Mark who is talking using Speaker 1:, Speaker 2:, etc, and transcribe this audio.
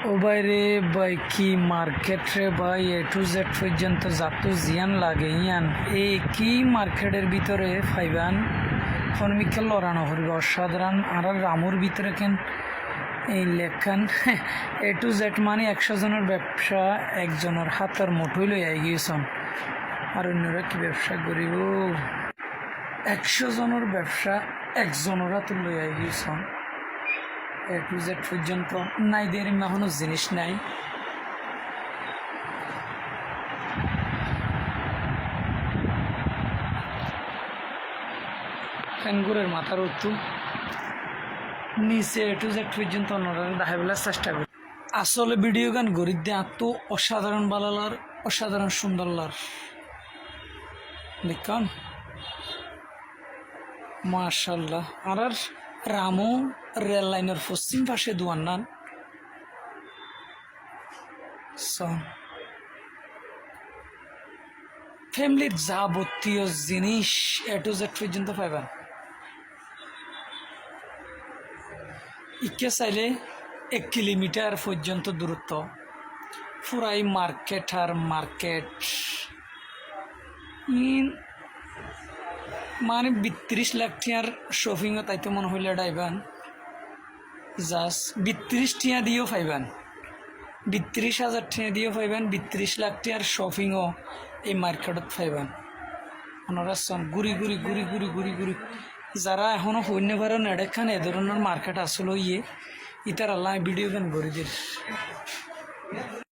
Speaker 1: ও বাইরে বাই কি মার্কেট রে ভাই, এ টু জেড পর্যন্ত যত জিয়ান লাগে ইয়ান এই কি মার্কেটের ভিতরে ফাইবান ফর্মিকে লড়ানো হরিব অসাধারণ। আর রামুর ভিতরে কেন এই লেখান এ টু জেড মানে 100 জনের ব্যবসা একজনের হাতের মুঠোই লই আই গিয়েছন। আর অন্যরা কি ব্যবসা করিব, 100 জনের ব্যবসা একজনের হাতে লই আই গিয়েছন। এ টু জেড পর্যন্ত নাই দের এখনো জিনিস নাই। ক্যাঙ্গুরের মাথার উত্তু নিচে এ টু জেড পর্যন্ত অন্যরা দেখাবেলার চেষ্টা করি। আসলে ভিডিও গান গরিব দিয়ে এত অসাধারণ বালালার, অসাধারণ সুন্দর লার দেখুন মাশাল্লাহ। আর রামু রেল লাইনের পশ্চিম পাশে দুয়ান্নান ফ্যামিলির যাবতীয় জিনিস এ টু জেড পর্যন্ত পাইবেন। ইকে চাইলে 1 কিলোমিটার পর্যন্ত দূরত্ব পুরাই মার্কেট। আর মার্কেট মানে 32 লাখ টিয়ার শপিংও তাইতে মনে হইলে ডাইবান জাস্ট 32 টিয়া দিয়েও পাইবেন, 32,000 টিয়া দিয়েও পাইবেন, 32 লাখ টিয়ার শপিংও এই মার্কেটত পাইবেন। ওনারা ঘুরি ঘুরি ঘুরি ঘুরি ঘুরি ঘুরি যারা এখনও হইনে পারেন এডেখান এ ধরনের মার্কেট আসলে ইয়ে ইতার আল্লাহ ভিডিও গান করে দিয়ে